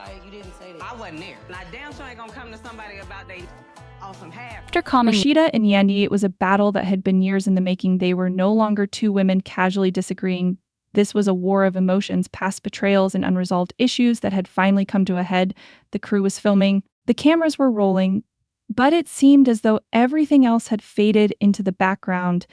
Like, you didn't say that. I wasn't there. And I damn sure ain't gonna come to somebody about they on some half. After calming Rasheeda and Yandy, it was a battle that had been years in the making. They were no longer two women casually disagreeing. This was a war of emotions, past betrayals, and unresolved issues that had finally come to a head. The crew was filming. The cameras were rolling. But it seemed as though everything else had faded into the background.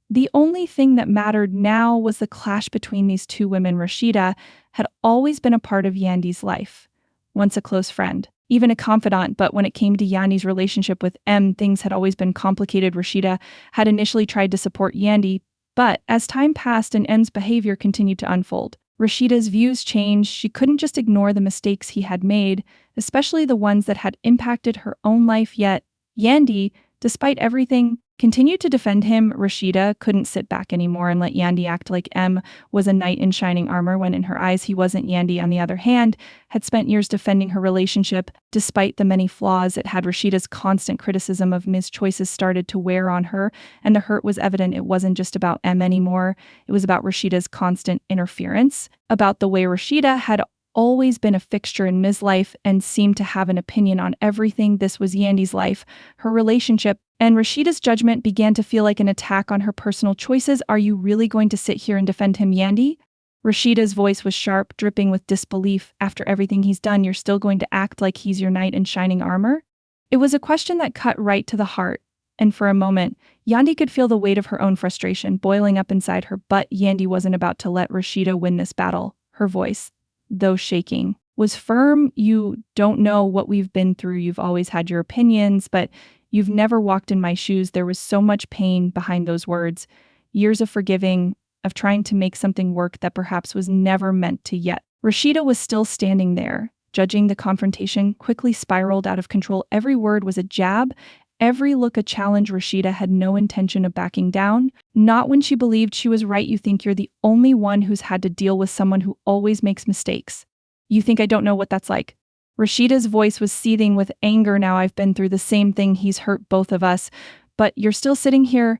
The only thing that mattered now was the clash between these two women. Rasheeda had always been a part of Yandy's life, once a close friend, even a confidant, but when it came to Yandy's relationship with M, things had always been complicated. Rasheeda had initially tried to support Yandy, but as time passed and M's behavior continued to unfold, Rasheeda's views changed. She couldn't just ignore the mistakes he had made, especially the ones that had impacted her own life. Yet Yandy, despite everything, continued to defend him. Rasheeda couldn't sit back anymore and let Yandy act like M was a knight in shining armor when in her eyes he wasn't. Yandy, on the other hand, had spent years defending her relationship. Despite the many flaws it had, Rasheeda's constant criticism of M's choices started to wear on her, and the hurt was evident. It wasn't just about M anymore. It was about Rasheeda's constant interference, about the way Rasheeda had always been a fixture in Ms. life and seemed to have an opinion on everything. This was Yandy's life, her relationship, and Rasheeda's judgment began to feel like an attack on her personal choices. Are you really going to sit here and defend him, Yandy? Rasheeda's voice was sharp, dripping with disbelief. After everything he's done, you're still going to act like he's your knight in shining armor? It was a question that cut right to the heart, and for a moment, Yandy could feel the weight of her own frustration boiling up inside her. But Yandy wasn't about to let Rasheeda win this battle. Her voice, though shaking, was firm. You don't know what we've been through. You've always had your opinions, but you've never walked in my shoes. There was so much pain behind those words. Years of forgiving, of trying to make something work that perhaps was never meant to yet. Rasheeda was still standing there, judging. The confrontation quickly spiraled out of control. Every word was a jab, every look a challenge. Rasheeda had no intention of backing down, not when she believed she was right. You think you're the only one who's had to deal with someone who always makes mistakes. You think I don't know what that's like? Rasheeda's voice was seething with anger now. I've been through the same thing. He's hurt both of us, but you're still sitting here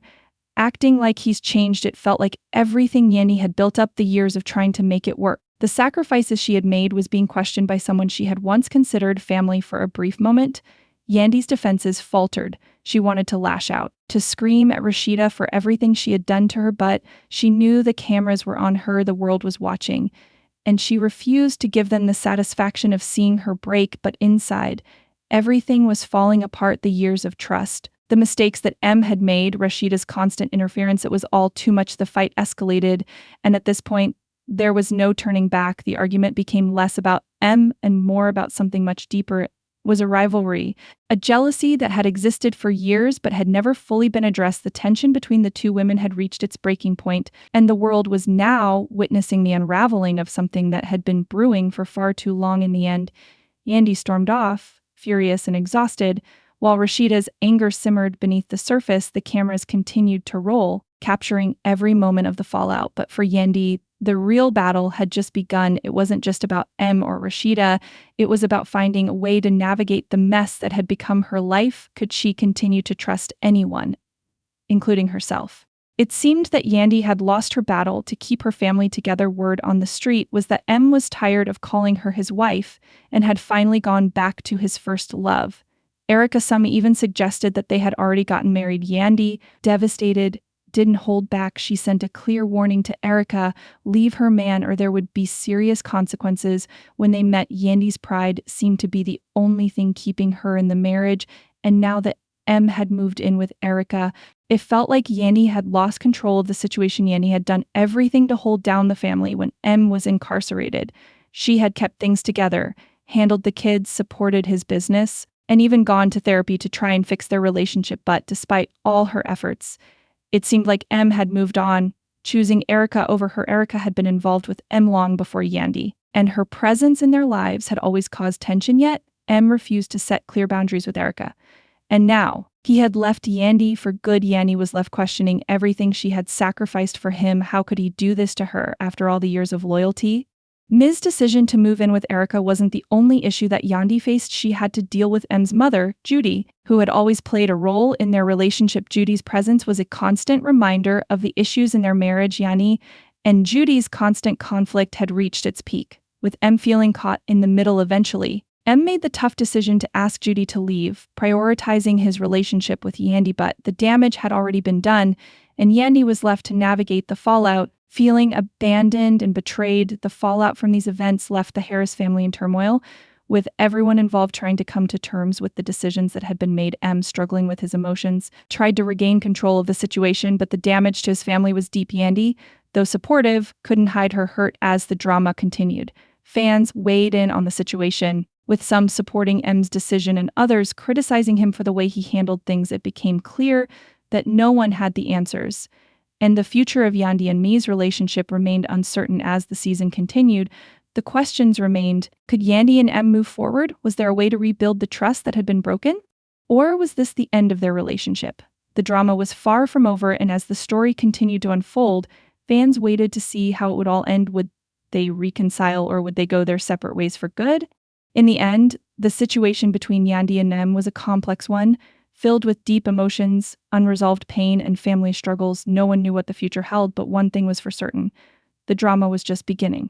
acting like he's changed. It felt like everything Yandy had built up, the years of trying to make it work, the sacrifices she had made, was being questioned by someone she had once considered family. For a brief moment, Yandy's defenses faltered. She wanted to lash out, to scream at Rasheeda for everything she had done to her, but she knew the cameras were on her, the world was watching, and she refused to give them the satisfaction of seeing her break. But inside, everything was falling apart. The years of trust, the mistakes that M had made, Rasheeda's constant interference, it was all too much. The fight escalated, and at this point, there was no turning back. The argument became less about M and more about something much deeper. It was a rivalry, a jealousy that had existed for years but had never fully been addressed. The tension between the two women had reached its breaking point, and the world was now witnessing the unraveling of something that had been brewing for far too long. In the end, Yandy stormed off, furious and exhausted, while Rasheeda's anger simmered beneath the surface. The cameras continued to roll, capturing every moment of the fallout. But for Yandy, the real battle had just begun. It wasn't just about M or Rasheeda. It was about finding a way to navigate the mess that had become her life. Could she continue to trust anyone, including herself? It seemed that Yandy had lost her battle to keep her family together. Word on the street was that M was tired of calling her his wife and had finally gone back to his first love. Erica, some even suggested that they had already gotten married. Yandy, devastated, didn't hold back. She sent a clear warning to Erica: leave her man or there would be serious consequences. When they met, Yandy's pride seemed to be the only thing keeping her in the marriage, and now that M had moved in with Erica, it felt like Yandy had lost control of the situation. Yandy had done everything to hold down the family when M was incarcerated. She had kept things together, handled the kids, supported his business, and even gone to therapy to try and fix their relationship. But despite all her efforts, it seemed like M had moved on, choosing Erica over her. Erica had been involved with M long before Yandy, and her presence in their lives had always caused tension. Yet M refused to set clear boundaries with Erica. And now he had left Yandy for good. Yandy was left questioning everything she had sacrificed for him. How could he do this to her after all the years of loyalty? M's decision to move in with Erica wasn't the only issue that Yandy faced. She had to deal with M's mother, Judy, who had always played a role in their relationship. Judy's presence was a constant reminder of the issues in their marriage. Yandy and Judy's constant conflict had reached its peak. with M feeling caught in the middle eventually. M made the tough decision to ask Judy to leave, prioritizing his relationship with Yandy, but the damage had already been done, and Yandy was left to navigate the fallout. Feeling abandoned and betrayed, the fallout from these events left the Harris family in turmoil, with everyone involved trying to come to terms with the decisions that had been made. M, struggling with his emotions, tried to regain control of the situation, but the damage to his family was deep. Yandy, though supportive, couldn't hide her hurt as the drama continued. Fans weighed in on the situation, with some supporting M's decision and others criticizing him for the way he handled things. It became clear that no one had the answers, and the future of Yandy and Mi's relationship remained uncertain as the season continued. The questions remained: could Yandy and M move forward? Was there a way to rebuild the trust that had been broken? Or was this the end of their relationship? The drama was far from over, and as the story continued to unfold, fans waited to see how it would all end. Would they reconcile, or would they go their separate ways for good? In the end, the situation between Yandy and M was a complex one, filled with deep emotions, unresolved pain, and family struggles. No one knew what the future held, but one thing was for certain: the drama was just beginning.